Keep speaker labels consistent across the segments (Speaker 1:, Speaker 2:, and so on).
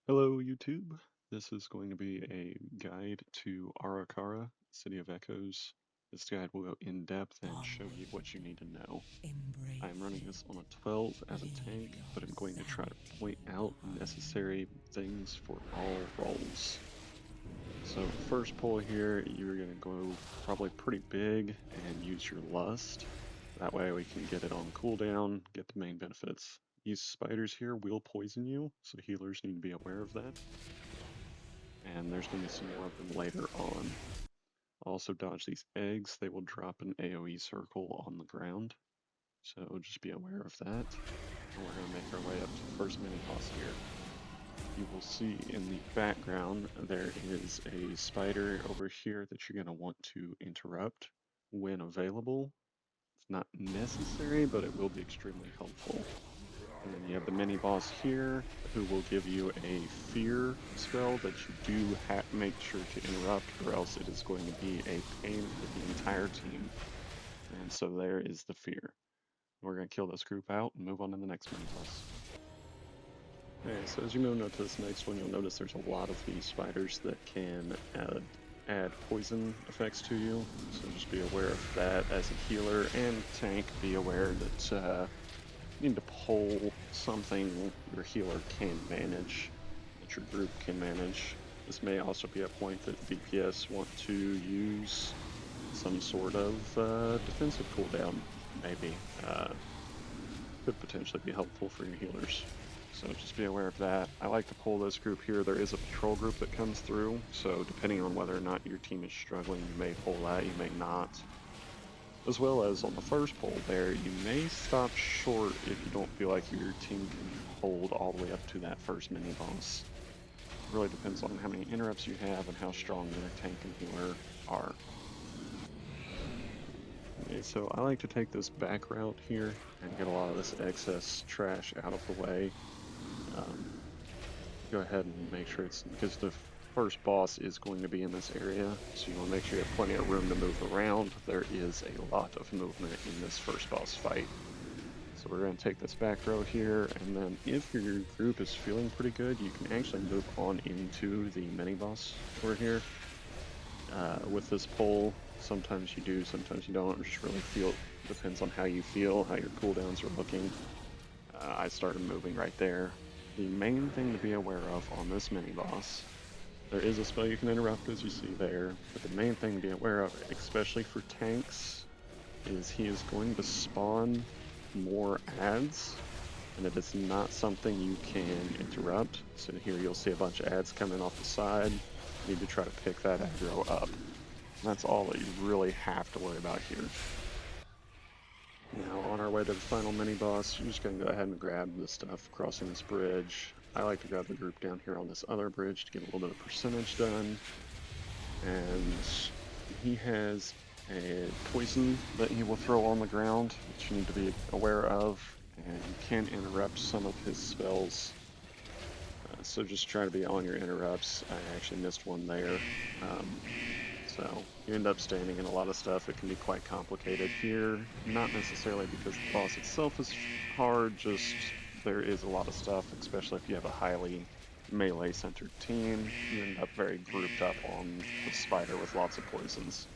Speaker 1: Hello YouTube, this is going to be a guide to Ara-Kara, City of Echoes. This guide will go in depth and show you what you need to know. I am
Speaker 2: Embrace
Speaker 1: running this on
Speaker 2: it.
Speaker 1: a 12 as a
Speaker 2: Leave
Speaker 1: tank, but
Speaker 2: your
Speaker 1: I'm going to try to point
Speaker 2: sanity
Speaker 1: out
Speaker 2: behind.
Speaker 1: necessary things for all roles. So first pull here, you're going to go probably pretty big and use your lust. That way we can get it on cooldown, get the main benefits. These spiders here will poison you, so healers need to be aware of that. And there's going to be some more of them later on. Also dodge these eggs, they will drop an AoE circle on the ground, so just be aware of that. And we're going to make our way up to the first mini boss here. You will see in the background there is a spider over here that you're going to want to interrupt when available. It's not necessary, but it will be extremely helpful. And then you have the mini boss here, who will give you a fear spell that you do make sure to interrupt, or else it is going to be a pain for the entire team. And so there is the fear. We're going to kill this group out and move on to the next mini boss. Okay, so as you move on to this next one, you'll notice there's a lot of these spiders that can add poison effects to you. So just be aware of that as a healer, and tank, be aware that you need to pull something your healer can manage, that your group can manage. This may also be a point that DPS want to use some sort of defensive cooldown, maybe. Could potentially be helpful for your healers. So just be aware of that. I like to pull this group here. There is a patrol group that comes through, so depending on whether or not your team is struggling, you may pull that, you may not. As well as on the first pull there, you may stop short if you don't feel like your team can hold all the way up to that first mini boss. It really depends on how many interrupts you have and how strong your tank and healer are. Okay, so I like to take this back route here and get a lot of this excess trash out of the way. Um, Go ahead and make sure it's, because the first boss is going to be in this area, so you want to make sure you have plenty of room to move around. There is a lot of movement in this first boss fight. So we're going to take this back row here, and then if your group is feeling pretty good, you can actually move on into the mini boss over here. With this pull, sometimes you do, sometimes you don't. It just really depends on how you feel, how your cooldowns are looking. I started moving right there. The main thing to be aware of on this mini boss, there is a spell you can interrupt, as you see there, but the main thing to be aware of, especially for tanks, is he is going to spawn more ads, and it is not something you can interrupt. So here you'll see a bunch of ads coming off the side. You need to try to pick that aggro up. And that's all that you really have to worry about here. Now, on our way to the final mini-boss, you're just going to go ahead and grab the stuff crossing this bridge. I like to grab the group down here on this other bridge to get a little bit of percentage done. And he has a poison that he will throw on the ground that you need to be aware of, and you can interrupt some of his spells. So just try to be on your interrupts. I actually missed one there. So you end up standing in a lot of stuff. It can be quite complicated here, not necessarily because the boss itself is hard, just there is a lot of stuff, especially if you have a highly melee-centered team. You end up very grouped up on the spider with lots of poisons.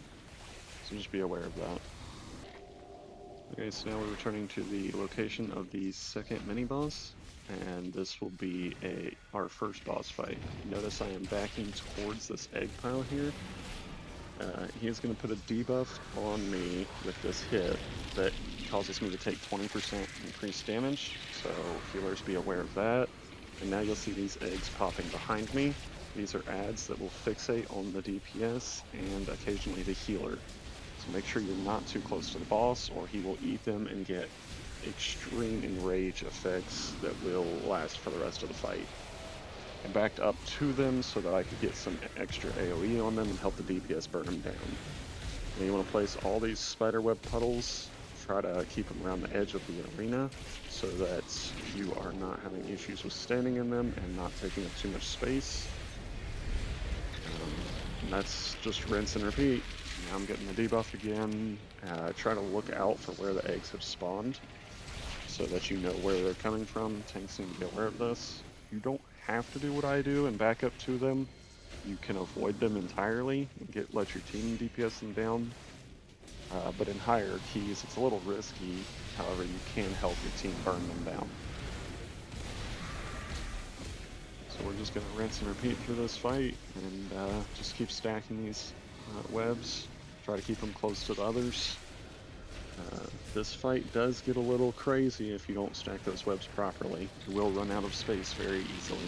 Speaker 1: So just be aware of that. Okay, so now we're returning to the location of the second mini-boss, and this will be our first boss fight. Notice I am backing towards this egg pile here. He is going to put a debuff on me with this hit that causes me to take 20% increased damage, so healers be aware of that. And now you'll see these eggs popping behind me. These are ads that will fixate on the DPS and occasionally the healer. So make sure you're not too close to the boss, or he will eat them and get extreme enrage effects that will last for the rest of the fight. I backed up to them so that I could get some extra AoE on them and help the DPS burn them down. And you want to place all these spiderweb puddles, try to keep them around the edge of the arena so that you are not having issues with standing in them and not taking up too much space. And that's just rinse and repeat. Now I'm getting the debuff again. Try to look out for where the eggs have spawned so that you know where they're coming from. Tanks need to be aware of this. You don't have to do what I do and back up to them. You can avoid them entirely and let your team DPS them down. But in hierarchies, it's a little risky. However, you can help your team burn them down. So we're just going to rinse and repeat through this fight and just keep stacking these webs. Try to keep them close to the others. This fight does get a little crazy if you don't stack those webs properly. You will run out of space very easily.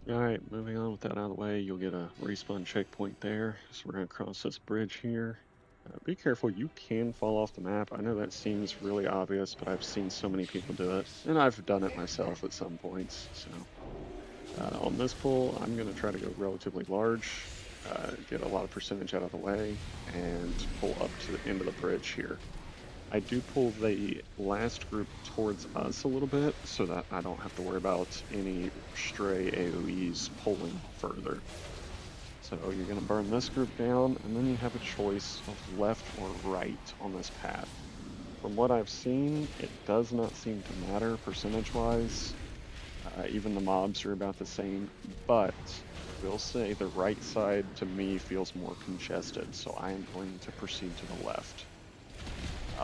Speaker 1: Alright, moving on with that out of the way, you'll get a respawn checkpoint there. So we're going to cross this bridge here. Be careful, you can fall off the map. I know that seems really obvious, but I've seen so many people do it, and I've done it myself at some points. So on this pull, I'm going to try to go relatively large, get a lot of percentage out of the way, and pull up to the end of the bridge here. I do pull the last group towards us a little bit so that I don't have to worry about any stray AoEs pulling further. So you're going to burn this group down, and then you have a choice of left or right on this path. From what I've seen, it does not seem to matter percentage-wise. Even the mobs are about the same, but I will say the right side to me feels more congested, so I am going to proceed to the left.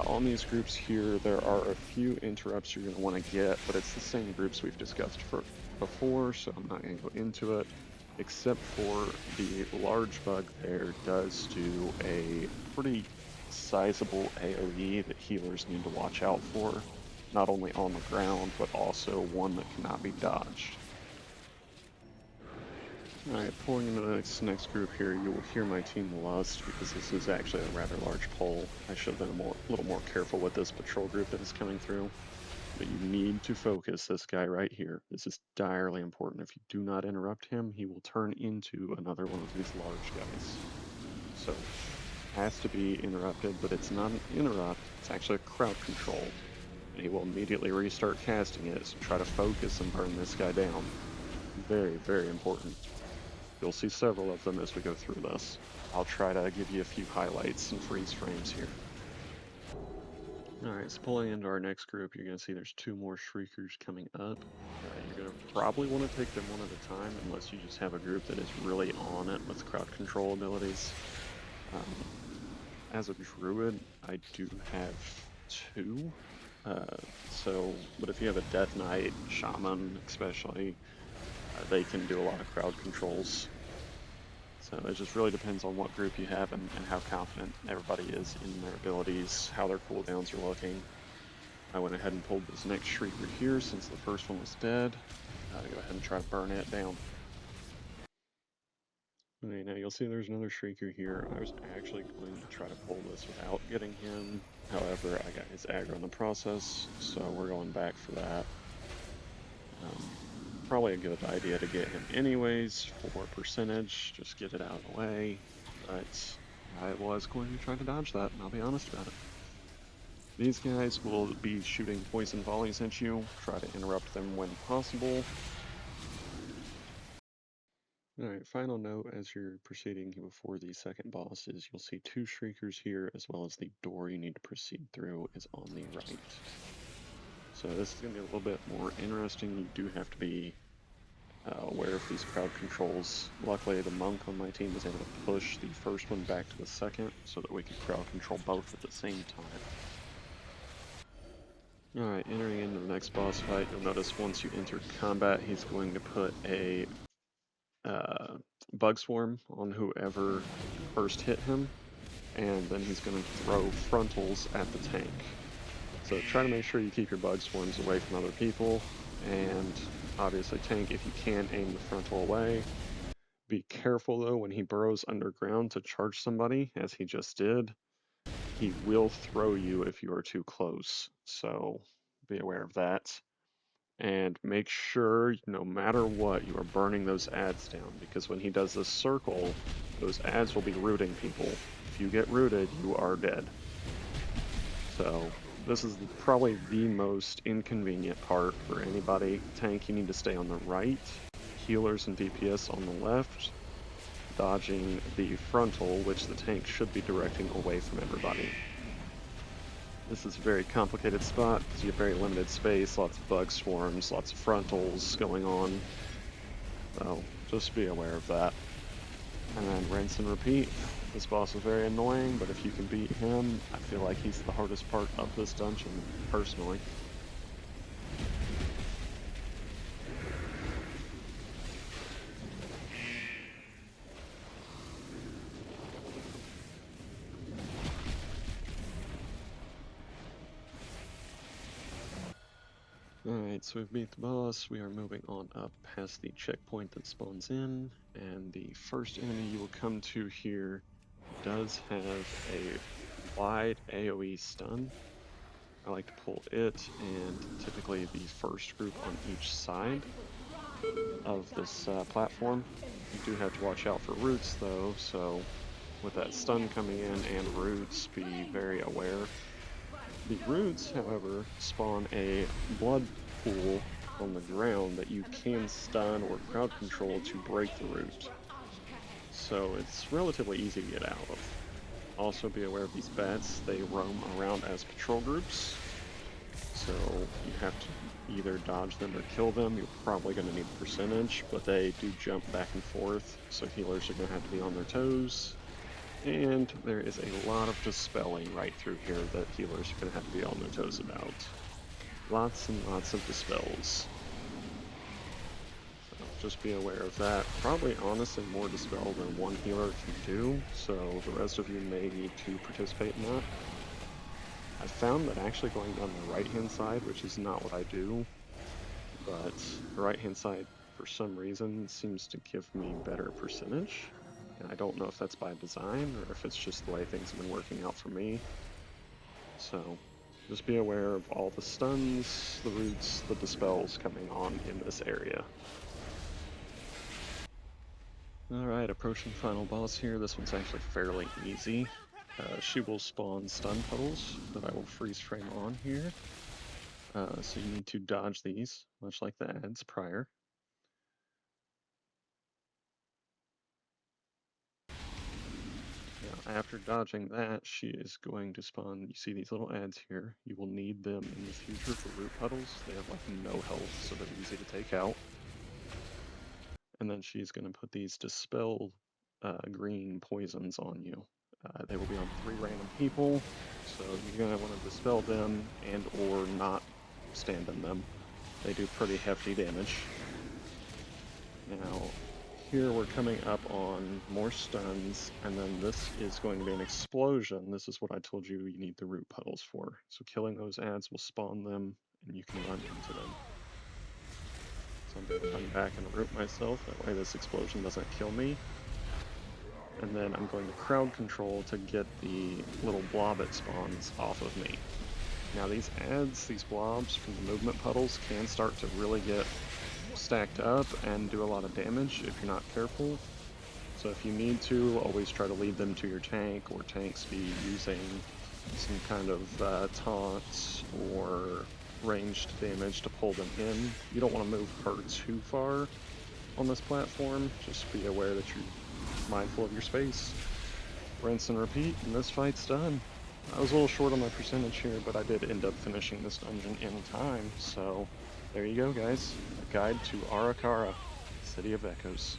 Speaker 1: On these groups here, there are a few interrupts you're going to want to get, but it's the same groups we've discussed before, so I'm not going to go into it, except for the large bug there does do a pretty sizable AoE that healers need to watch out for, not only on the ground, but also one that cannot be dodged. Alright, pulling into the next group here, you will hear my team lust because this is actually a rather large pull. I should have been a little more careful with this patrol group that is coming through. But you need to focus this guy right here. This is direly important. If you do not interrupt him, he will turn into another one of these large guys. So, has to be interrupted, but it's not an interrupt, it's actually a crowd control. And he will immediately restart casting it, so try to focus and burn this guy down. Very, very important. You'll see several of them as we go through this. I'll try to give you a few highlights and freeze frames here. Alright, so pulling into our next group, you're going to see there's two more Shriekers coming up. You're going to probably want to take them one at a time unless you just have a group that is really on it with crowd control abilities. As a druid, I do have two. But if you have a Death Knight, Shaman especially, they can do a lot of crowd controls. So it just really depends on what group you have and how confident everybody is in their abilities, how their cooldowns are looking. I went ahead and pulled this next Shrieker here since the first one was dead. Go ahead and try to burn it down. Okay, now you'll see there's another Shrieker here. I was actually going to try to pull this without getting him. However, I got his aggro in the process, so we're going back for that. Probably a good idea to get him anyways for percentage, just get it out of the way, but I was going to try to dodge that, and I'll be honest about it. These guys will be shooting poison volleys at you, try to interrupt them when possible. Alright, final note as you're proceeding before the second boss is you'll see two Shriekers here, as well as the door you need to proceed through is on the right. So this is going to be a little bit more interesting. You do have to be aware of these crowd controls. Luckily, the monk on my team was able to push the first one back to the second so that we could crowd control both at the same time. Alright, entering into the next boss fight, you'll notice once you enter combat, he's going to put a bug swarm on whoever first hit him, and then he's going to throw frontals at the tank. So try to make sure you keep your bug swarms away from other people, and obviously tank if you can aim the frontal away. Be careful though when he burrows underground to charge somebody, as he just did. He will throw you if you are too close, so be aware of that. And make sure, no matter what, you are burning those ads down, because when he does this circle, those ads will be rooting people. If you get rooted, you are dead. So this is probably the most inconvenient part for anybody. Tank, you need to stay on the right, healers and DPS on the left, dodging the frontal, which the tank should be directing away from everybody. This is a very complicated spot because you have very limited space, lots of bug swarms, lots of frontals going on. So just be aware of that. And then rinse and repeat. This boss is very annoying, but if you can beat him, I feel like he's the hardest part of this dungeon, personally. Alright, so we've beat the boss. We are moving on up past the checkpoint that spawns in, and the first enemy you will come to here does have a wide AoE stun. I like to pull it, and typically the first group on each side of this platform. You do have to watch out for roots though, so with that stun coming in and roots, be very aware. The roots, however, spawn a blood pool on the ground that you can stun or crowd control to break the root. So it's relatively easy to get out of. Also be aware of these bats, they roam around as patrol groups. So you have to either dodge them or kill them. You're probably going to need percentage, but they do jump back and forth, so healers are going to have to be on their toes. And there is a lot of dispelling right through here that healers are going to have to be on their toes about. Lots and lots of dispels. So just be aware of that. Probably honestly more dispel than one healer can do, so the rest of you may need to participate in that. I found that actually going down the right-hand side, which is not what I do, but the right-hand side, for some reason, seems to give me better percentage. And I don't know if that's by design or if it's just the way things have been working out for me. So just be aware of all the stuns, the roots, the dispels coming on in this area. Alright, approaching final boss here. This one's actually fairly easy. She will spawn stun puddles that I will freeze frame on here. So you need to dodge these, much like the ads prior. Now, after dodging that, she is going to spawn, you see these little ads here, you will need them in the future for root puddles. They have like no health, so they're easy to take out. And then she's going to put these dispel green poisons on you. They will be on 3 random people, so you're going to want to dispel them and or not stand in them. They do pretty hefty damage. Now, here we're coming up on more stuns, and then this is going to be an explosion. This is what I told you you need the root puddles for. So killing those ads will spawn them, and you can run into them. So I'm going to run back and root myself, that way this explosion doesn't kill me. And then I'm going to crowd control to get the little blob it spawns off of me. Now these ads, these blobs from the movement puddles can start to really get stacked up and do a lot of damage if you're not careful. So if you need to, always try to lead them to your tank, or tanks be using some kind of taunt or ranged damage to pull them in. You don't want to move her too far on this platform, just be aware that you're mindful of your space. Rinse and repeat, and this fight's done. I was a little short on my percentage here, but I did end up finishing this dungeon in time, so there you go, guys. A guide to Ara-Kara, City of Echoes.